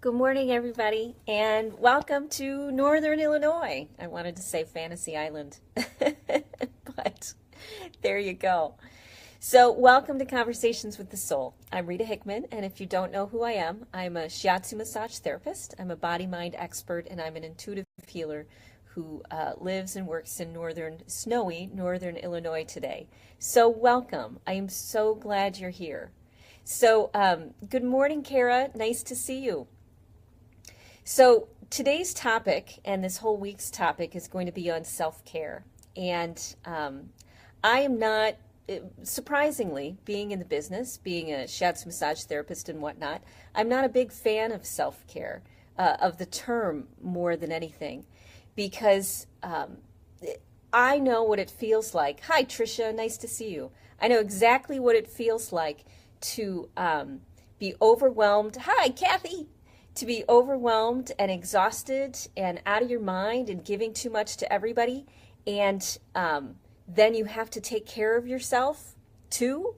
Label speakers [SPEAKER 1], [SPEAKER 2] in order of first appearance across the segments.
[SPEAKER 1] Good morning, everybody, and welcome to Northern Illinois. I wanted to say Fantasy Island, but there you go. So, welcome to Conversations with the Soul. I'm Rita Hickman, and if you don't know who I am, I'm a shiatsu massage therapist, I'm a body-mind expert, and I'm an intuitive healer who lives and works in snowy Northern Illinois today. So, welcome. I am so glad you're here. So, good morning, Kara. Nice to see you. So today's topic and this whole week's topic is going to be on self-care. And I am not, surprisingly, being in the business, being a shiatsu massage therapist and whatnot, I'm not a big fan of self-care, of the term more than anything, because I know what it feels like. Hi, Tricia, nice to see you. I know exactly what it feels like to be overwhelmed. Hi, Kathy. To be overwhelmed and exhausted and out of your mind and giving too much to everybody, and then you have to take care of yourself too?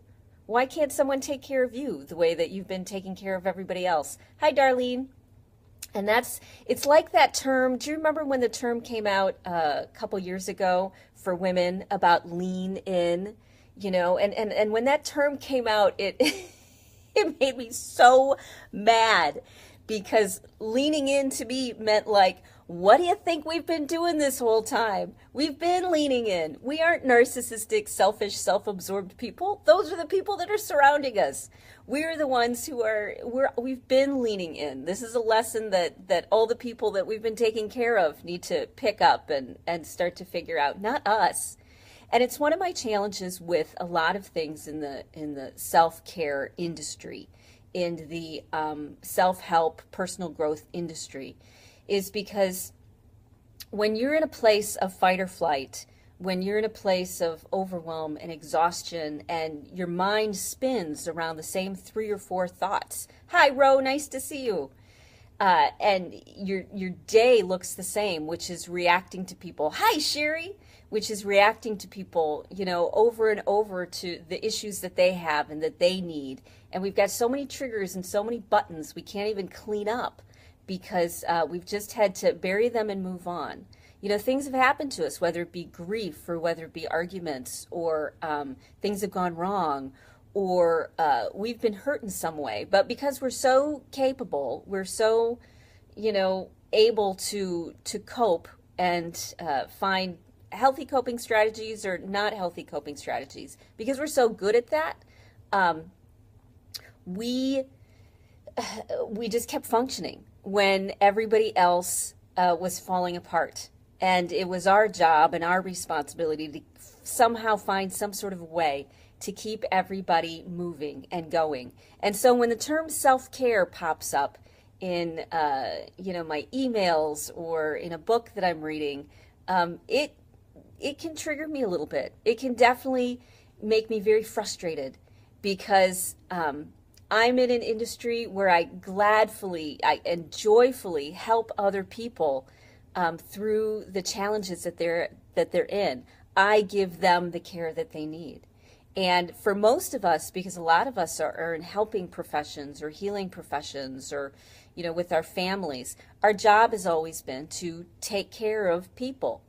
[SPEAKER 1] Why can't someone take care of you the way that you've been taking care of everybody else? Hi, Darlene. And it's like that term. Do you remember when the term came out a couple years ago for women about lean in? You know, and when that term came out, it it made me so mad. Because leaning in to me meant like, what do you think we've been doing this whole time? We've been leaning in. We aren't narcissistic, selfish, self-absorbed people. Those are the people that are surrounding us. We're the ones we've been leaning in. This is a lesson that all the people that we've been taking care of need to pick up and start to figure out, not us. And it's one of my challenges with a lot of things in the self-care industry, in the self-help, personal growth industry, is because when you're in a place of fight or flight, when you're in a place of overwhelm and exhaustion, and your mind spins around the same 3 or 4 thoughts. Hi, Ro, nice to see you. And your day looks the same, which is reacting to people. Hi, Sherry, which is reacting to people, over and over to the issues that they have and that they need. And we've got so many triggers and so many buttons we can't even clean up because we've just had to bury them and move on. Things have happened to us, whether it be grief or whether it be arguments or things have gone wrong, or we've been hurt in some way. But because we're so capable, we're so, able to cope and find healthy coping strategies or not healthy coping strategies, because we're so good at that, we just kept functioning when everybody else was falling apart. And it was our job and our responsibility to somehow find some sort of way to keep everybody moving and going. And so when the term self-care pops up in, my emails or in a book that I'm reading, it can trigger me a little bit. It can definitely make me very frustrated because I'm in an industry where I and joyfully help other people through the challenges that they're in. I give them the care that they need. And for most of us, because a lot of us are in helping professions or healing professions or, with our families, our job has always been to take care of people.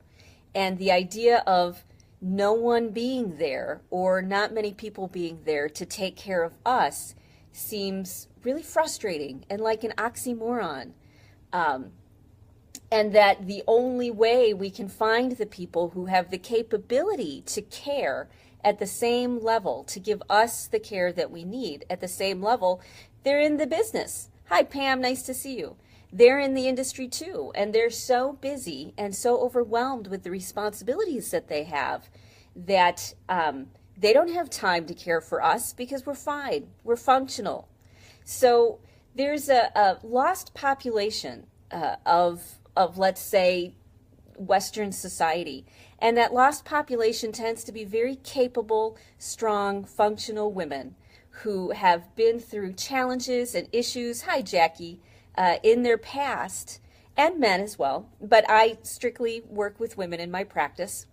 [SPEAKER 1] And the idea of no one being there or not many people being there to take care of us seems really frustrating and like an oxymoron. And that the only way we can find the people who have the capability to care at the same level, to give us the care that we need at the same level, they're in the business. Hi, Pam, nice to see you. They're in the industry too, and they're so busy and so overwhelmed with the responsibilities that they have that they don't have time to care for us because we're fine, we're functional. So there's a lost population of let's say, Western society. And that lost population tends to be very capable, strong, functional women who have been through challenges and issues, hi Jackie, in their past, and men as well, but I strictly work with women in my practice,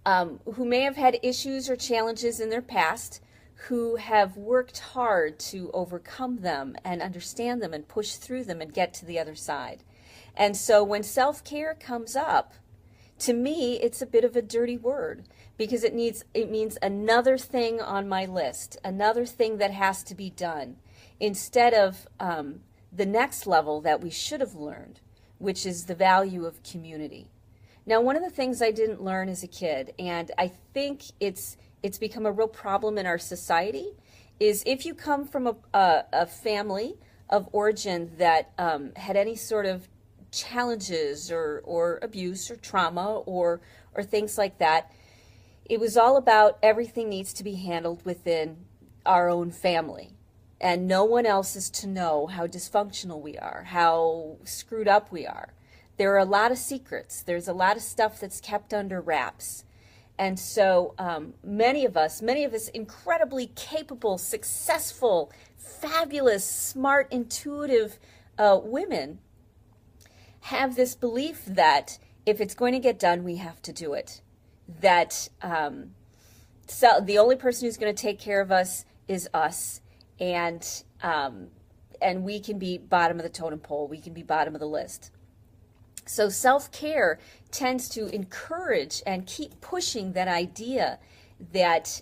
[SPEAKER 1] who may have had issues or challenges in their past, who have worked hard to overcome them and understand them and push through them and get to the other side. And so when self-care comes up, to me, it's a bit of a dirty word because it means another thing on my list, another thing that has to be done, instead of the next level that we should have learned, which is the value of community. Now, one of the things I didn't learn as a kid, and I think it's become a real problem in our society, is if you come from a family of origin that had any sort of challenges or abuse or trauma or things like that, it was all about everything needs to be handled within our own family. And no one else is to know how dysfunctional we are, how screwed up we are. There are a lot of secrets. There's a lot of stuff that's kept under wraps. And so many of us incredibly capable, successful, fabulous, smart, intuitive women have this belief that if it's going to get done, we have to do it. That so the only person who's going to take care of us is us. And we can be bottom of the totem pole. We can be bottom of the list. So self-care tends to encourage and keep pushing that idea that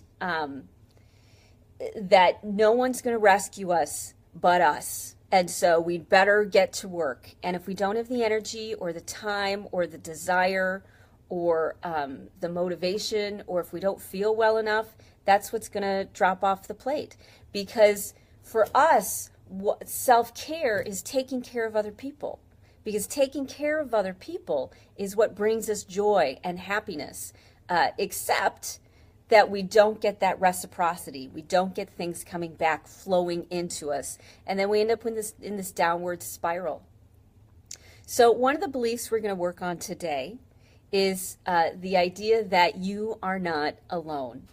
[SPEAKER 1] that no one's going to rescue us but us. And so we'd better get to work. And if we don't have the energy or the time or the desire or the motivation, or if we don't feel well enough, that's what's going to drop off the plate. Because for us, self-care is taking care of other people. Because taking care of other people is what brings us joy and happiness, except that we don't get that reciprocity. We don't get things coming back, flowing into us. And then we end up in this downward spiral. So one of the beliefs we're going to work on today is the idea that you are not alone.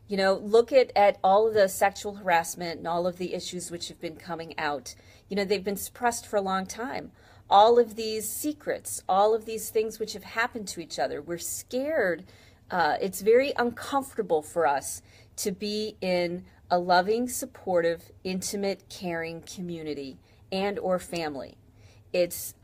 [SPEAKER 1] You know, look at all of the sexual harassment and all of the issues which have been coming out. You know, they've been suppressed for a long time. All of these secrets, all of these things which have happened to each other, we're scared. It's very uncomfortable for us to be in a loving, supportive, intimate, caring community and or family. It's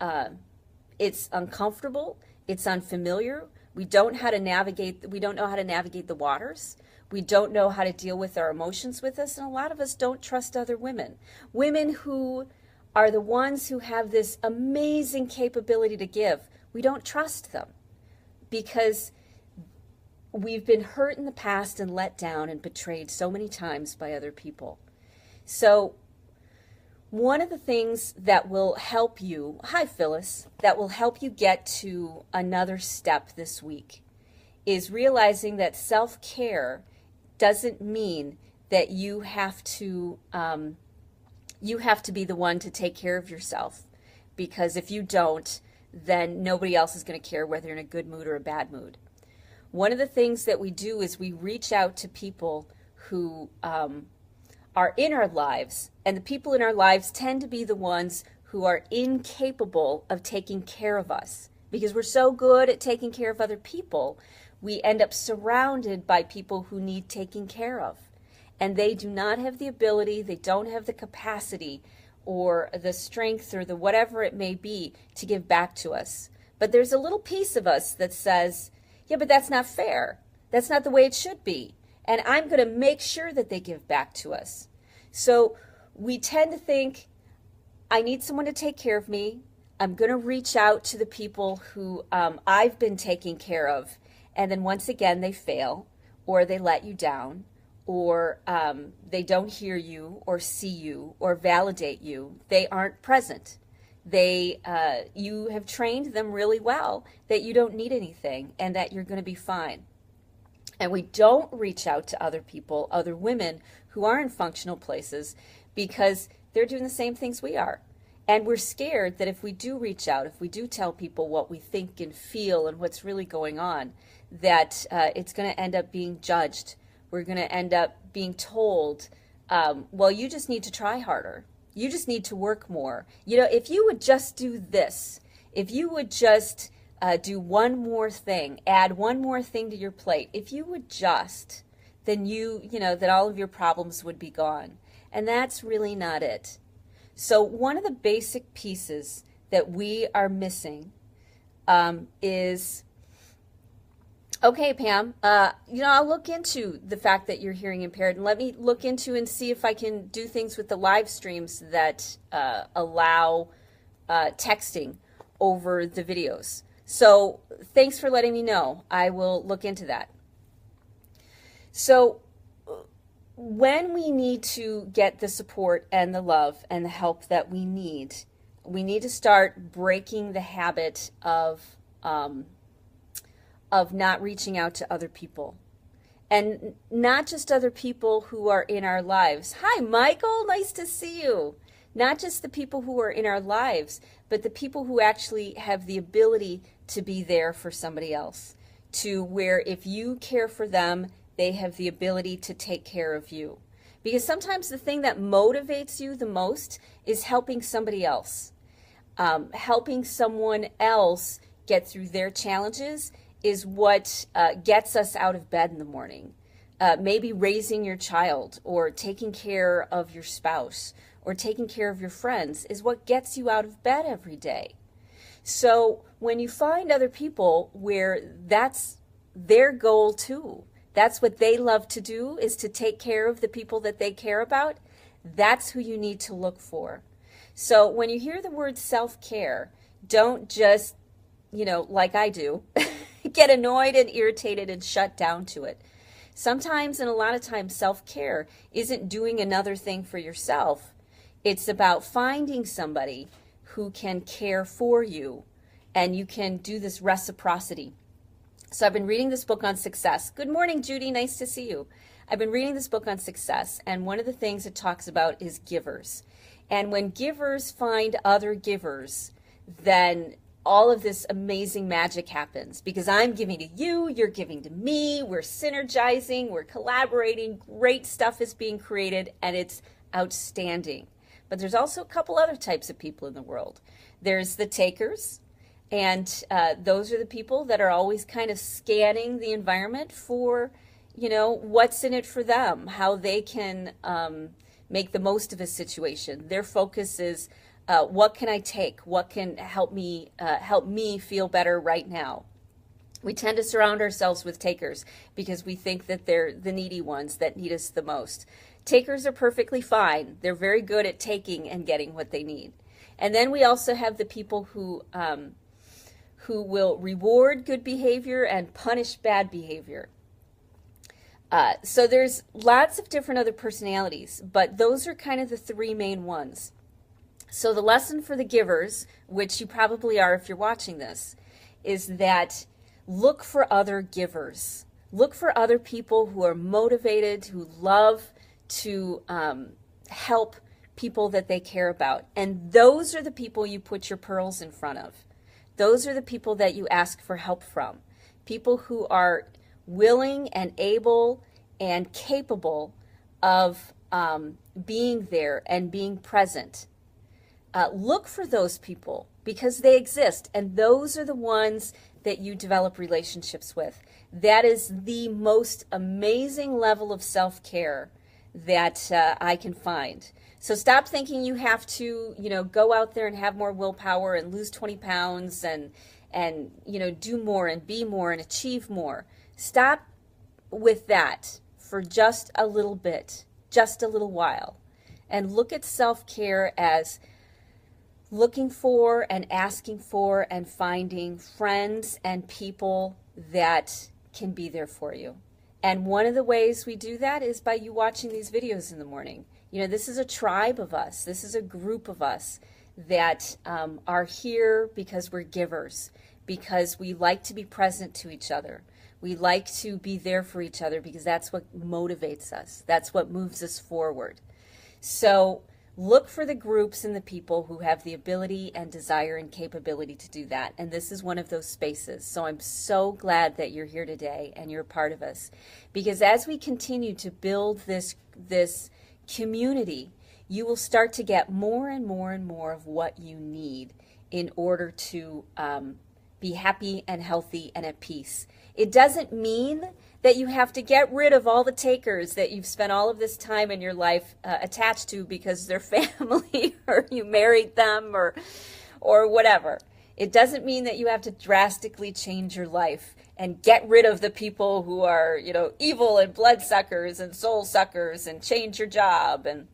[SPEAKER 1] uncomfortable. It's unfamiliar. We don't know how to navigate the waters. We don't know how to deal with our emotions with us, and a lot of us don't trust other women. Women who are the ones who have this amazing capability to give. We don't trust them because we've been hurt in the past and let down and betrayed so many times by other people. So one of the things that will help you, hi Phyllis, that will help you get to another step this week is realizing that self-care doesn't mean that you have to be the one to take care of yourself, because if you don't, then nobody else is going to care whether you're in a good mood or a bad mood. One of the things that we do is we reach out to people who are in our lives, and the people in our lives tend to be the ones who are incapable of taking care of us. Because we're so good at taking care of other people, we end up surrounded by people who need taking care of. And they do not have the ability, they don't have the capacity or the strength or the whatever it may be to give back to us. But there's a little piece of us that says, yeah, but that's not fair. That's not the way it should be. And I'm going to make sure that they give back to us. So we tend to think, I need someone to take care of me. I'm going to reach out to the people who I've been taking care of. And then once again, they fail, or they let you down, or they don't hear you or see you or validate you. They aren't present. You have trained them really well that you don't need anything and that you're going to be fine. And we don't reach out to other people, other women who are in functional places, because they're doing the same things we are. And we're scared that if we do reach out, if we do tell people what we think and feel and what's really going on, that it's going to end up being judged. We're going to end up being told, well, you just need to try harder. You just need to work more. You know, if you would just do this, if you would just do one more thing, add one more thing to your plate, if you would just, then that all of your problems would be gone. And that's really not it. So one of the basic pieces that we are missing is, okay, Pam, I'll look into the fact that you're hearing impaired, and let me look into and see if I can do things with the live streams that allow texting over the videos. So thanks for letting me know. I will look into that. So when we need to get the support and the love and the help that we need to start breaking the habit of not reaching out to other people. And not just other people who are in our lives. Hi, Michael, nice to see you. Not just the people who are in our lives, but the people who actually have the ability to be there for somebody else. To where if you care for them, they have the ability to take care of you. Because sometimes the thing that motivates you the most is helping somebody else. Helping someone else get through their challenges is what gets us out of bed in the morning. Maybe raising your child or taking care of your spouse or taking care of your friends is what gets you out of bed every day. So when you find other people where that's their goal too, that's what they love to do, is to take care of the people that they care about, that's who you need to look for. So when you hear the word self-care, don't just, like I do, get annoyed and irritated and shut down to it. Sometimes, and a lot of times, self-care isn't doing another thing for yourself. It's about finding somebody who can care for you, and you can do this reciprocity. So I've been reading this book on success. Good morning, Judy. Nice to see you. I've been reading this book on success, and one of the things it talks about is givers. And when givers find other givers, then all of this amazing magic happens, because I'm giving to you, you're giving to me, we're synergizing, we're collaborating, great stuff is being created, and it's outstanding. But there's also a couple other types of people in the world. There's the takers, and those are the people that are always kind of scanning the environment for, what's in it for them, how they can make the most of a situation. Their focus is, what can I take? What can help me feel better right now? We tend to surround ourselves with takers because we think that they're the needy ones that need us the most. Takers are perfectly fine. They're very good at taking and getting what they need. And then we also have the people who will reward good behavior and punish bad behavior. So there's lots of different other personalities, but those are kind of the three main ones. So the lesson for the givers, which you probably are if you're watching this, is that look for other givers. Look for other people who are motivated, who love to help people that they care about. And those are the people you put your pearls in front of. Those are the people that you ask for help from. People who are willing and able and capable of being there and being present. Look for those people because they exist, and those are the ones that you develop relationships with. That is the most amazing level of self-care that I can find. So stop thinking you have to, go out there and have more willpower and lose 20 pounds and do more and be more and achieve more. Stop with that for just a little bit, just a little while, and look at self-care as looking for and asking for and finding friends and people that can be there for you. And one of the ways we do that is by you watching these videos in the morning. This is a tribe of us. This is a group of us that are here because we're givers, because we like to be present to each other. We like to be there for each other because that's what motivates us. That's what moves us forward. So look for the groups and the people who have the ability and desire and capability to do that. And this is one of those spaces. So I'm so glad that you're here today and you're a part of us. Because as we continue to build this community, you will start to get more and more and more of what you need in order to be happy and healthy and at peace. It doesn't mean that you have to get rid of all the takers that you've spent all of this time in your life attached to because they're family or you married them or whatever. It doesn't mean that you have to drastically change your life and get rid of the people who are, evil and bloodsuckers and soul suckers and change your job. And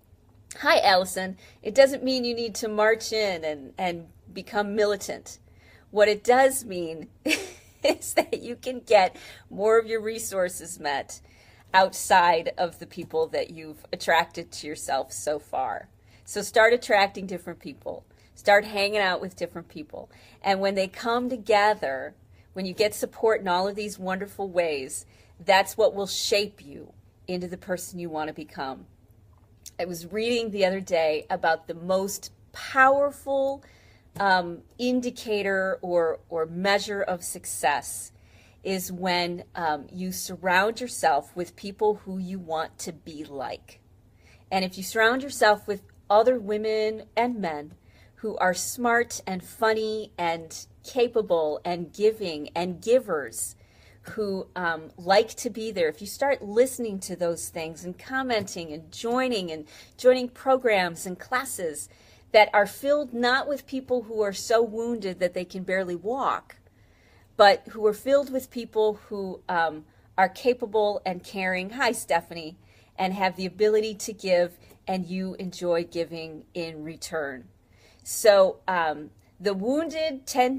[SPEAKER 1] hi, Allison. It doesn't mean you need to march in and become militant. What it does mean is that you can get more of your resources met outside of the people that you've attracted to yourself so far. So start attracting different people. Start hanging out with different people. And when they come together, when you get support in all of these wonderful ways, that's what will shape you into the person you want to become. I was reading the other day about the most powerful indicator or measure of success is when you surround yourself with people who you want to be like. And if you surround yourself with other women and men who are smart and funny and capable and giving and givers, who like to be there, if you start listening to those things and commenting and joining programs and classes that are filled not with people who are so wounded that they can barely walk, but who are filled with people who are capable and caring, hi Stephanie, and have the ability to give, and you enjoy giving in return. So the real wounded tend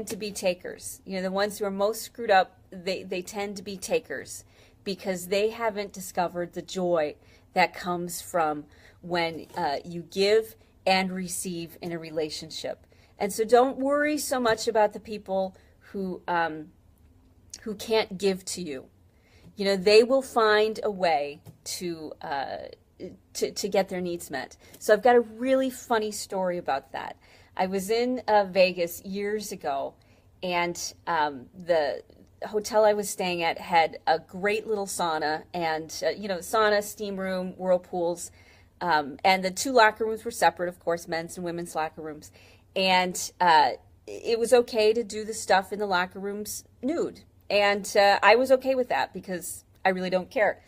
[SPEAKER 1] to be takers. The ones who are most screwed up, they tend to be takers because they haven't discovered the joy that comes from when you give and receive in a relationship. And so don't worry so much about the people who can't give to you. They will find a way to get their needs met. So I've got a really funny story about that. I was in Vegas years ago, and the hotel I was staying at had a great little sauna, and sauna, steam room, whirlpools, and the two locker rooms were separate, of course, men's and women's locker rooms. And it was okay to do the stuff in the locker rooms nude. And I was okay with that because I really don't care.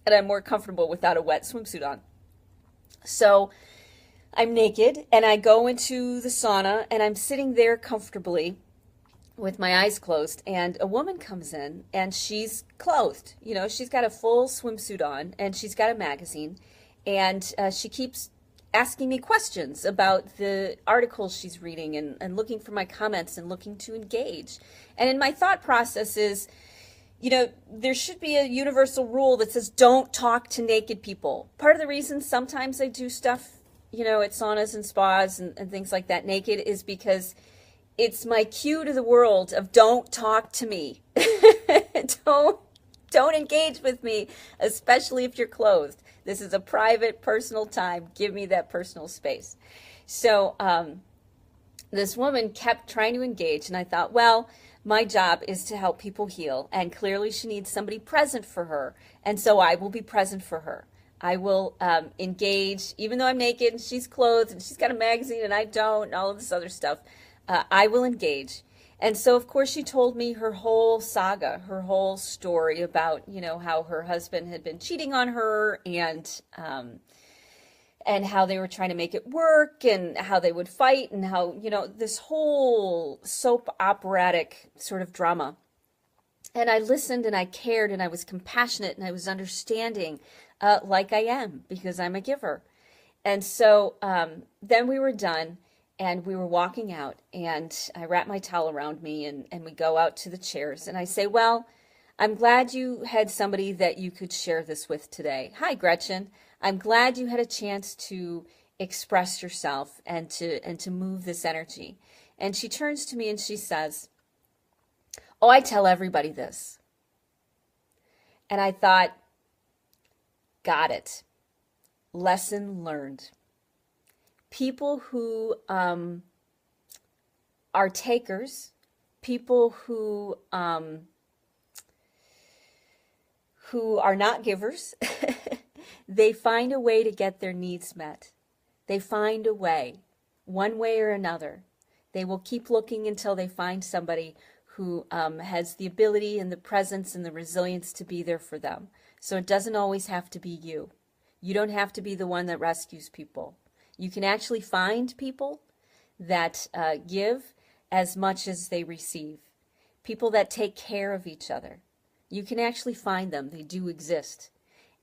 [SPEAKER 1] And I'm more comfortable without a wet swimsuit on. So I'm naked and I go into the sauna and I'm sitting there comfortably with my eyes closed, and a woman comes in and she's clothed. She's got a full swimsuit on and she's got a magazine, and she keeps asking me questions about the articles she's reading and looking for my comments and looking to engage. And in my thought process is, there should be a universal rule that says don't talk to naked people. Part of the reason sometimes I do stuff, at saunas and spas and things like that naked is because it's my cue to the world of don't talk to me. Don't engage with me, especially if you're clothed. This is a private, personal time. Give me that personal space. So this woman kept trying to engage, and I thought, well, my job is to help people heal, and clearly she needs somebody present for her, and so I will be present for her. I will engage, even though I'm naked and she's clothed and she's got a magazine and I don't, and all of this other stuff. I will engage. And so, of course, she told me her whole saga, her whole story about, how her husband had been cheating on her and how they were trying to make it work and how they would fight and how, this whole soap operatic sort of drama. And I listened and I cared and I was compassionate and I was understanding like I am because I'm a giver. And so then we were done. And we were walking out, and I wrap my towel around me, and we go out to the chairs. And I say, well, I'm glad you had somebody that you could share this with today. Hi, Gretchen. I'm glad you had a chance to express yourself and to move this energy. And she turns to me and she says, oh, I tell everybody this. And I thought, got it. Lesson learned. People who are takers, people who are not givers, they find a way to get their needs met. They find a way, one way or another. They will keep looking until they find somebody who has the ability and the presence and the resilience to be there for them. So it doesn't always have to be you. You don't have to be the one that rescues people. You can actually find people that give as much as they receive. People that take care of each other. You can actually find them. They do exist.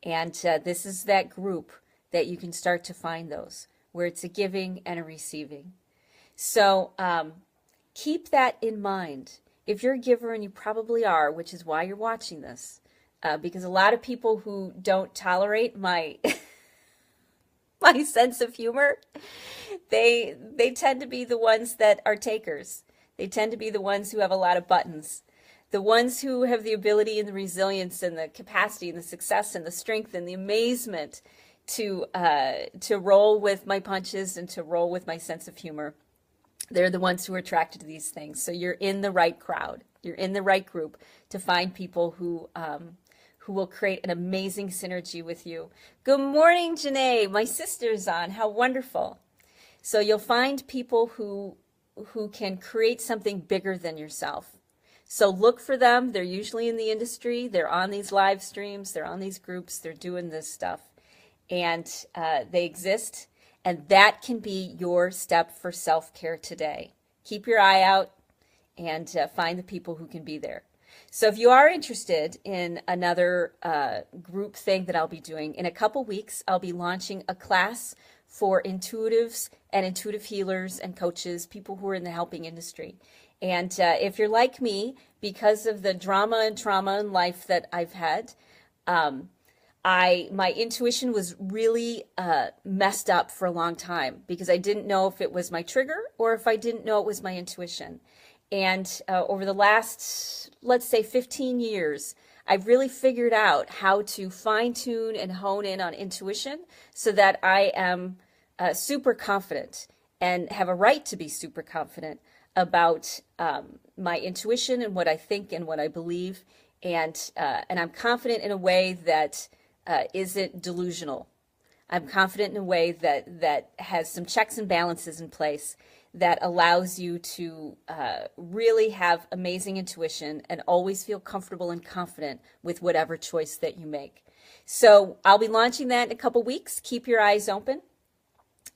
[SPEAKER 1] And this is that group that you can start to find those, where it's a giving and a receiving. So keep that in mind. If you're a giver, and you probably are, which is why you're watching this, because a lot of people who don't tolerate my my sense of humor, they tend to be the ones that are takers. They tend to be the ones who have a lot of buttons. The ones who have the ability and the resilience and the capacity and the success and the strength and the amazement to roll with my punches and to roll with my sense of humor. They're the ones who are attracted to these things. So you're in the right crowd. You're in the right group to find people who will create an amazing synergy with you. Good morning, Janae. My sister's on. How wonderful. So you'll find people who can create something bigger than yourself. So look for them. They're usually in the industry. They're on these live streams. They're on these groups. They're doing this stuff. And they exist. And that can be your step for self-care today. Keep your eye out and find the people who can be there. So if you are interested in another group thing that I'll be doing, in a couple weeks, I'll be launching a class for intuitives and intuitive healers and coaches, people who are in the helping industry. And if you're like me, because of the drama and trauma in life that I've had, my intuition was really messed up for a long time because I didn't know if it was my trigger or if I didn't know it was my intuition. And over the last, let's say 15 years, I've really figured out how to fine tune and hone in on intuition so that I am super confident and have a right to be super confident about my intuition and what I think and what I believe. And I'm confident in a way that isn't delusional. I'm confident in a way that has some checks and balances in place that allows you to really have amazing intuition and always feel comfortable and confident with whatever choice that you make. So I'll be launching that in a couple weeks. Keep your eyes open.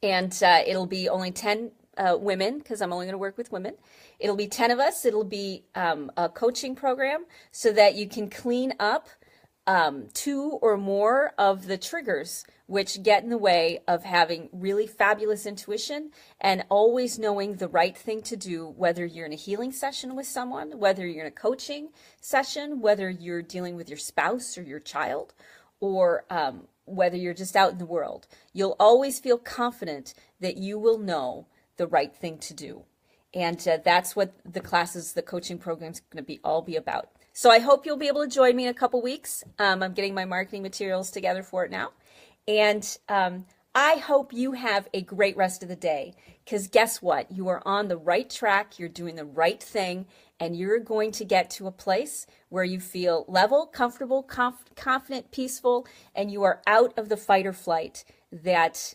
[SPEAKER 1] And it'll be only 10 women, because I'm only going to work with women. It'll be 10 of us. It'll be a coaching program so that you can clean up 2 or more of the triggers which get in the way of having really fabulous intuition and always knowing the right thing to do, whether you're in a healing session with someone, whether you're in a coaching session, whether you're dealing with your spouse or your child, or whether you're just out in the world. You'll always feel confident that you will know the right thing to do. And that's what the classes, the coaching program is going to all be about. So I hope you'll be able to join me in a couple weeks. I'm getting my marketing materials together for it now. And I hope you have a great rest of the day, because guess what? You are on the right track. You're doing the right thing, and you're going to get to a place where you feel level, comfortable, confident, peaceful, and you are out of the fight or flight that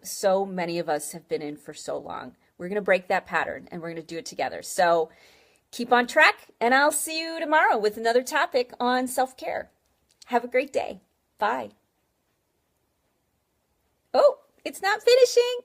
[SPEAKER 1] so many of us have been in for so long. We're going to break that pattern, and we're going to do it together. So keep on track, and I'll see you tomorrow with another topic on self-care. Have a great day. Bye. Oh, it's not finishing.